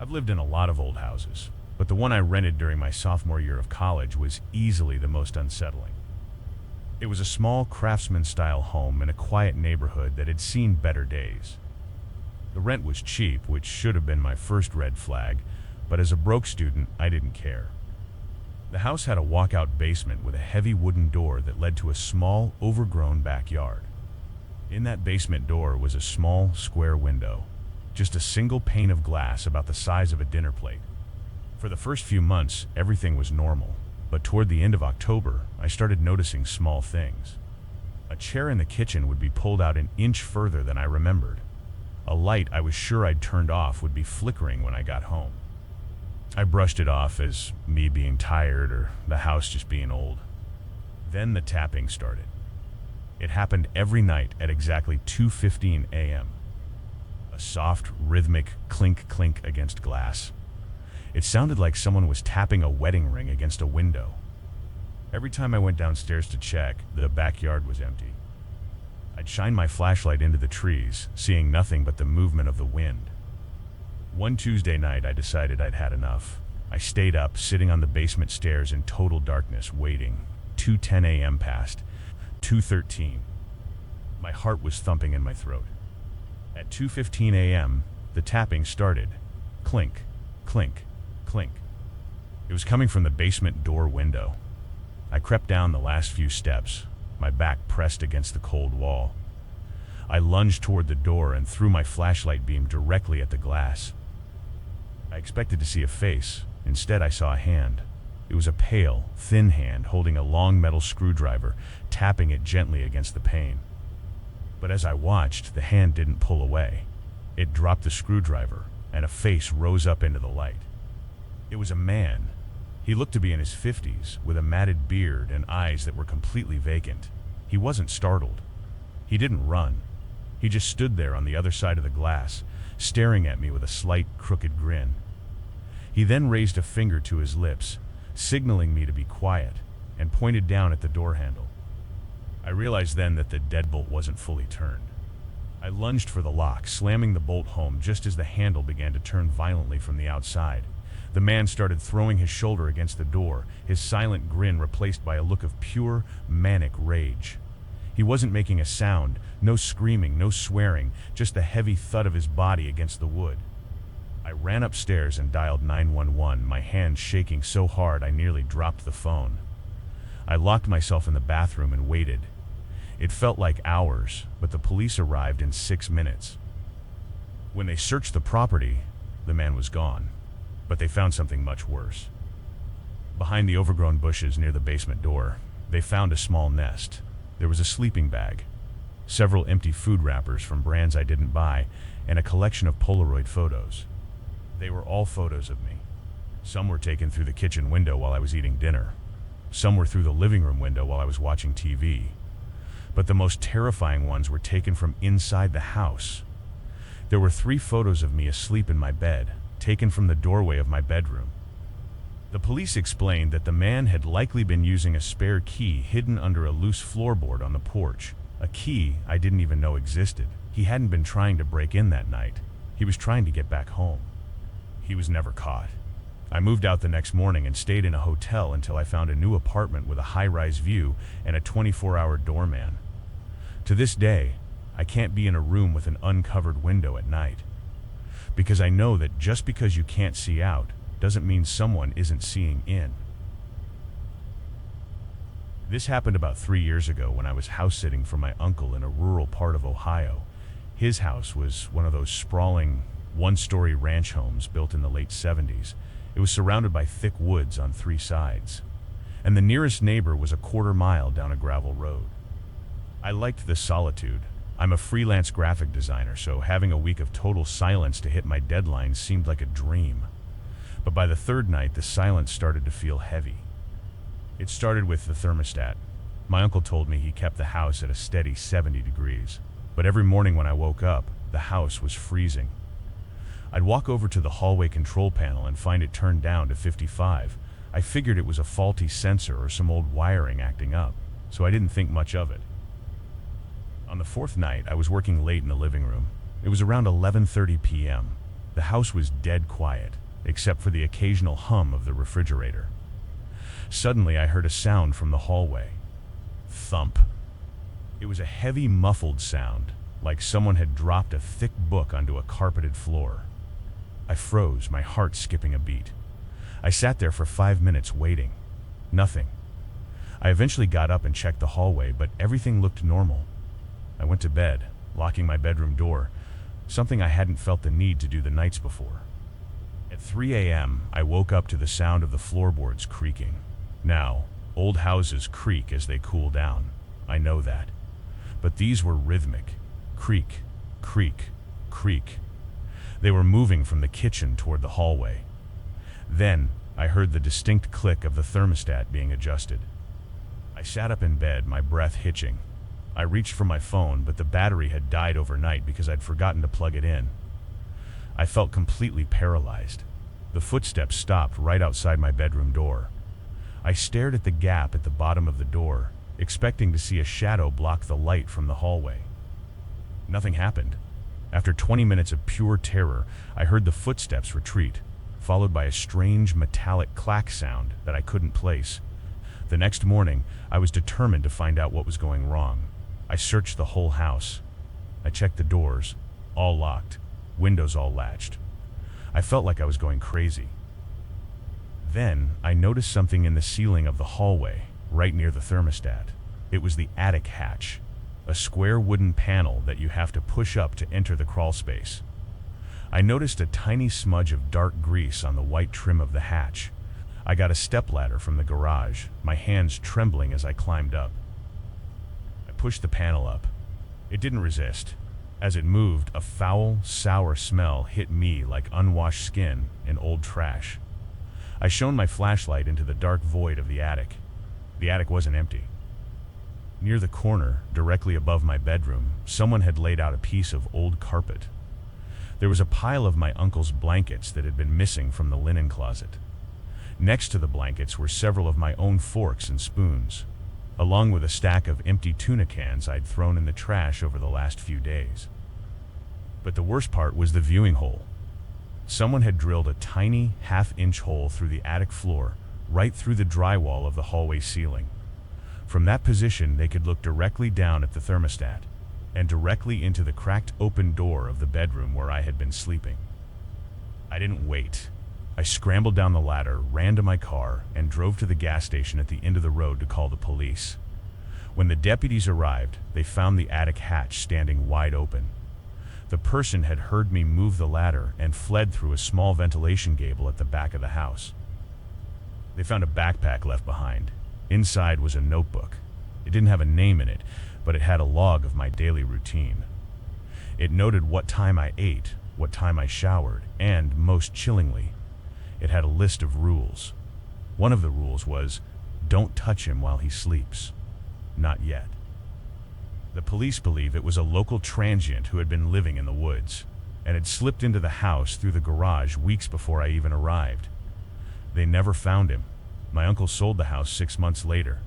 I've lived in a lot of old houses, but the one I rented during my sophomore year of college was easily the most unsettling. It was a small craftsman-style home in a quiet neighborhood that had seen better days. The rent was cheap, which should have been my first red flag, but as a broke student, I didn't care. The house had a walkout basement with a heavy wooden door that led to a small, overgrown backyard. In that basement door was a small, square window, just a single pane of glass about the size of a dinner plate. For the first few months, everything was normal, but toward the end of October, I started noticing small things. A chair in the kitchen would be pulled out an inch further than I remembered. A light I was sure I'd turned off would be flickering when I got home. I brushed it off as me being tired or the house just being old. Then the tapping started. It happened every night at exactly 2:15 a.m. A soft, rhythmic clink-clink against glass. It sounded like someone was tapping a wedding ring against a window. Every time I went downstairs to check, the backyard was empty. I'd shine my flashlight into the trees, seeing nothing but the movement of the wind. One Tuesday night, I decided I'd had enough. I stayed up, sitting on the basement stairs in total darkness, waiting. 2:10 a.m. passed. 2:13. My heart was thumping in my throat. At 2:15 a.m., the tapping started. Clink, clink, clink. It was coming from the basement door window. I crept down the last few steps, my back pressed against the cold wall. I lunged toward the door and threw my flashlight beam directly at the glass. I expected to see a face. Instead, I saw a hand. It was a pale, thin hand holding a long metal screwdriver, tapping it gently against the pane. But as I watched, the hand didn't pull away. It dropped the screwdriver, and a face rose up into the light. It was a man. He looked to be in his 50s, with a matted beard and eyes that were completely vacant. He wasn't startled. He didn't run. He just stood there on the other side of the glass, staring at me with a slight, crooked grin. He then raised a finger to his lips, signaling me to be quiet, and pointed down at the door handle. I realized then that the deadbolt wasn't fully turned. I lunged for the lock, slamming the bolt home just as the handle began to turn violently from the outside. The man started throwing his shoulder against the door, his silent grin replaced by a look of pure, manic rage. He wasn't making a sound, no screaming, no swearing, just the heavy thud of his body against the wood. I ran upstairs and dialed 911, my hands shaking so hard I nearly dropped the phone. I locked myself in the bathroom and waited. It felt like hours, but the police arrived in 6 minutes. When they searched the property, the man was gone, but they found something much worse. Behind the overgrown bushes near the basement door, they found a small nest. There was a sleeping bag, several empty food wrappers from brands I didn't buy, and a collection of Polaroid photos. They were all photos of me. Some were taken through the kitchen window while I was eating dinner. Some were through the living room window while I was watching TV. But the most terrifying ones were taken from inside the house. There were 3 photos of me asleep in my bed, taken from the doorway of my bedroom. The police explained that the man had likely been using a spare key hidden under a loose floorboard on the porch, a key I didn't even know existed. He hadn't been trying to break in that night. He was trying to get back home. He was never caught. I moved out the next morning and stayed in a hotel until I found a new apartment with a high-rise view and a 24-hour doorman. To this day, I can't be in a room with an uncovered window at night, because I know that just because you can't see out doesn't mean someone isn't seeing in. This happened about 3 years ago when I was house-sitting for my uncle in a rural part of Ohio. His house was one of those sprawling, one-story ranch homes built in the late 70s. It was surrounded by thick woods on 3 sides, and the nearest neighbor was a quarter mile down a gravel road. I liked this solitude. I'm a freelance graphic designer, so having a week of total silence to hit my deadlines seemed like a dream. But by the 3rd night, the silence started to feel heavy. It started with the thermostat. My uncle told me he kept the house at a steady 70 degrees, but every morning when I woke up, the house was freezing. I'd walk over to the hallway control panel and find it turned down to 55. I figured it was a faulty sensor or some old wiring acting up, so I didn't think much of it. On the 4th night, I was working late in the living room. It was around 11:30 p.m. The house was dead quiet, except for the occasional hum of the refrigerator. Suddenly, I heard a sound from the hallway. Thump. It was a heavy, muffled sound, like someone had dropped a thick book onto a carpeted floor. I froze, my heart skipping a beat. I sat there for 5 minutes waiting. Nothing. I eventually got up and checked the hallway, but everything looked normal. I went to bed, locking my bedroom door, something I hadn't felt the need to do the nights before. At 3 a.m., I woke up to the sound of the floorboards creaking. Now, old houses creak as they cool down. I know that. But these were rhythmic. Creak, creak, creak. They were moving from the kitchen toward the hallway. Then, I heard the distinct click of the thermostat being adjusted. I sat up in bed, my breath hitching. I reached for my phone, but the battery had died overnight because I'd forgotten to plug it in. I felt completely paralyzed. The footsteps stopped right outside my bedroom door. I stared at the gap at the bottom of the door, expecting to see a shadow block the light from the hallway. Nothing happened. After 20 minutes of pure terror, I heard the footsteps retreat, followed by a strange metallic clack sound that I couldn't place. The next morning, I was determined to find out what was going wrong. I searched the whole house. I checked the doors, all locked, windows all latched. I felt like I was going crazy. Then, I noticed something in the ceiling of the hallway, right near the thermostat. It was the attic hatch, a square wooden panel that you have to push up to enter the crawl space. I noticed a tiny smudge of dark grease on the white trim of the hatch. I got a stepladder from the garage, my hands trembling as I climbed up. I pushed the panel up. It didn't resist. As it moved, a foul, sour smell hit me like unwashed skin and old trash. I shone my flashlight into the dark void of the attic. The attic wasn't empty. Near the corner, directly above my bedroom, someone had laid out a piece of old carpet. There was a pile of my uncle's blankets that had been missing from the linen closet. Next to the blankets were several of my own forks and spoons, along with a stack of empty tuna cans I'd thrown in the trash over the last few days. But the worst part was the viewing hole. Someone had drilled a tiny half-inch hole through the attic floor, right through the drywall of the hallway ceiling. From that position, they could look directly down at the thermostat, and directly into the cracked open door of the bedroom where I had been sleeping. I didn't wait. I scrambled down the ladder, ran to my car, and drove to the gas station at the end of the road to call the police. When the deputies arrived, they found the attic hatch standing wide open. The person had heard me move the ladder and fled through a small ventilation gable at the back of the house. They found a backpack left behind. Inside was a notebook. It didn't have a name in it, but it had a log of my daily routine. It noted what time I ate, what time I showered, and, most chillingly, it had a list of rules. One of the rules was, don't touch him while he sleeps. Not yet. The police believe it was a local transient who had been living in the woods, and had slipped into the house through the garage weeks before I even arrived. They never found him. My uncle sold the house 6 months later.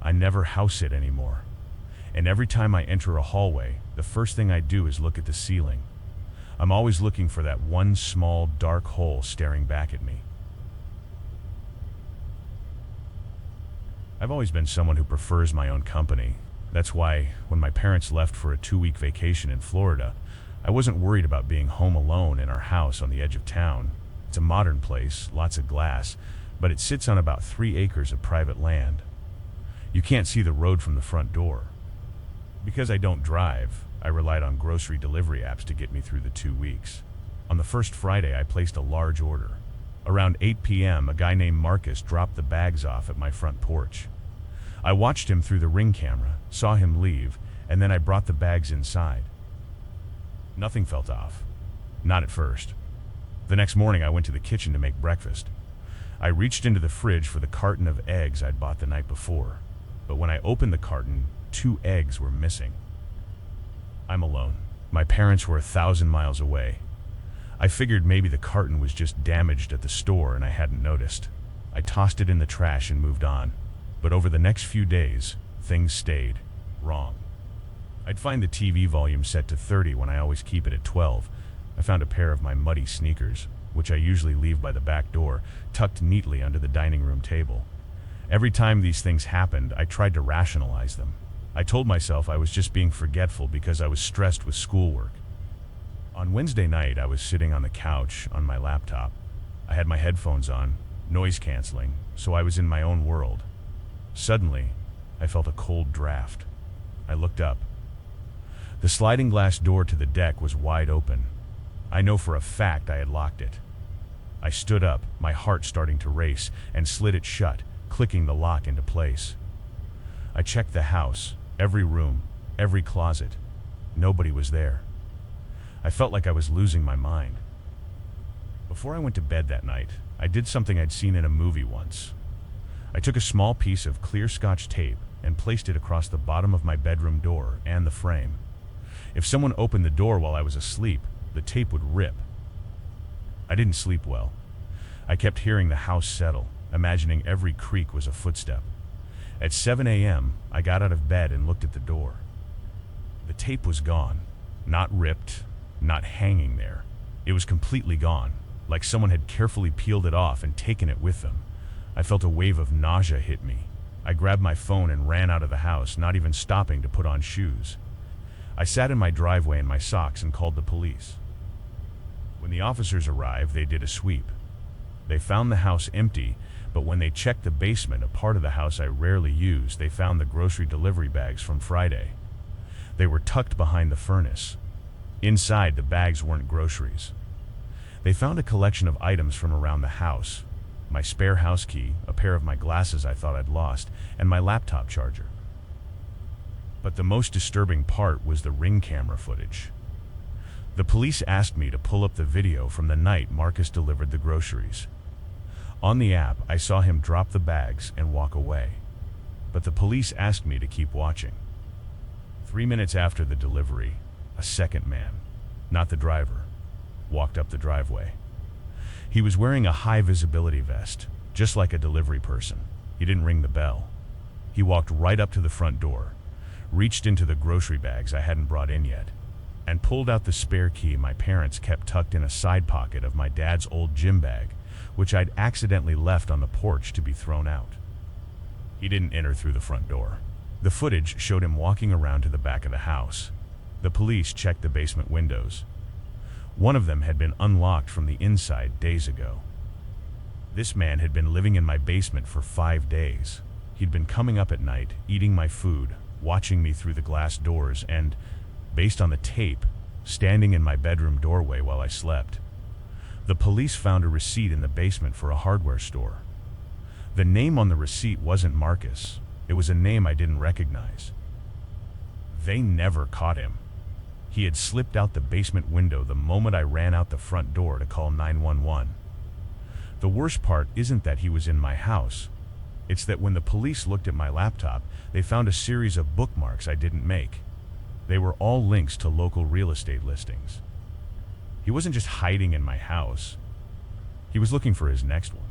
I never house sit anymore. And every time I enter a hallway, the first thing I do is look at the ceiling. I'm always looking for that one small, dark hole staring back at me. I've always been someone who prefers my own company. That's why, when my parents left for a 2-week vacation in Florida, I wasn't worried about being home alone in our house on the edge of town. It's a modern place, lots of glass, but it sits on about 3 acres of private land. You can't see the road from the front door. Because I don't drive, I relied on grocery delivery apps to get me through the 2 weeks. On the first Friday, I placed a large order. Around 8 p.m., a guy named Marcus dropped the bags off at my front porch. I watched him through the Ring camera, saw him leave, and then I brought the bags inside. Nothing felt off. Not at first. The next morning, I went to the kitchen to make breakfast. I reached into the fridge for the carton of eggs I'd bought the night before, but when I opened the carton, 2 eggs were missing. I'm alone. My parents were 1,000 miles away. I figured maybe the carton was just damaged at the store and I hadn't noticed. I tossed it in the trash and moved on. But over the next few days, things stayed wrong. I'd find the TV volume set to 30 when I always keep it at 12, I found a pair of my muddy sneakers, which I usually leave by the back door, tucked neatly under the dining room table. Every time these things happened, I tried to rationalize them. I told myself I was just being forgetful because I was stressed with schoolwork. On Wednesday night, I was sitting on the couch on my laptop. I had my headphones on, noise canceling, so I was in my own world. Suddenly, I felt a cold draft. I looked up. The sliding glass door to the deck was wide open. I know for a fact I had locked it. I stood up, my heart starting to race, and slid it shut, clicking the lock into place. I checked the house, every room, every closet. Nobody was there. I felt like I was losing my mind. Before I went to bed that night, I did something I'd seen in a movie once. I took a small piece of clear Scotch tape and placed it across the bottom of my bedroom door and the frame. If someone opened the door while I was asleep, the tape would rip. I didn't sleep well. I kept hearing the house settle, imagining every creak was a footstep. At 7 a.m., I got out of bed and looked at the door. The tape was gone. Not ripped, not hanging there. It was completely gone, like someone had carefully peeled it off and taken it with them. I felt a wave of nausea hit me. I grabbed my phone and ran out of the house, not even stopping to put on shoes. I sat in my driveway in my socks and called the police. When the officers arrived, they did a sweep. They found the house empty, but when they checked the basement, a part of the house I rarely use, they found the grocery delivery bags from Friday. They were tucked behind the furnace. Inside, the bags weren't groceries. They found a collection of items from around the house: my spare house key, a pair of my glasses I thought I'd lost, and my laptop charger. But the most disturbing part was the Ring camera footage. The police asked me to pull up the video from the night Marcus delivered the groceries. On the app, I saw him drop the bags and walk away. But the police asked me to keep watching. 3 minutes after the delivery, a second man, not the driver, walked up the driveway. He was wearing a high-visibility vest, just like a delivery person. He didn't ring the bell. He walked right up to the front door, reached into the grocery bags I hadn't brought in yet, and pulled out the spare key my parents kept tucked in a side pocket of my dad's old gym bag, which I'd accidentally left on the porch to be thrown out. He didn't enter through the front door. The footage showed him walking around to the back of the house. The police checked the basement windows. One of them had been unlocked from the inside days ago. This man had been living in my basement for 5 days. He'd been coming up at night, eating my food, watching me through the glass doors, and, based on the tape, standing in my bedroom doorway while I slept. The police found a receipt in the basement for a hardware store. The name on the receipt wasn't Marcus. It was a name I didn't recognize. They never caught him. He had slipped out the basement window the moment I ran out the front door to call 911. The worst part isn't that he was in my house. It's that when the police looked at my laptop, they found a series of bookmarks I didn't make. They were all links to local real estate listings. He wasn't just hiding in my house. He was looking for his next one.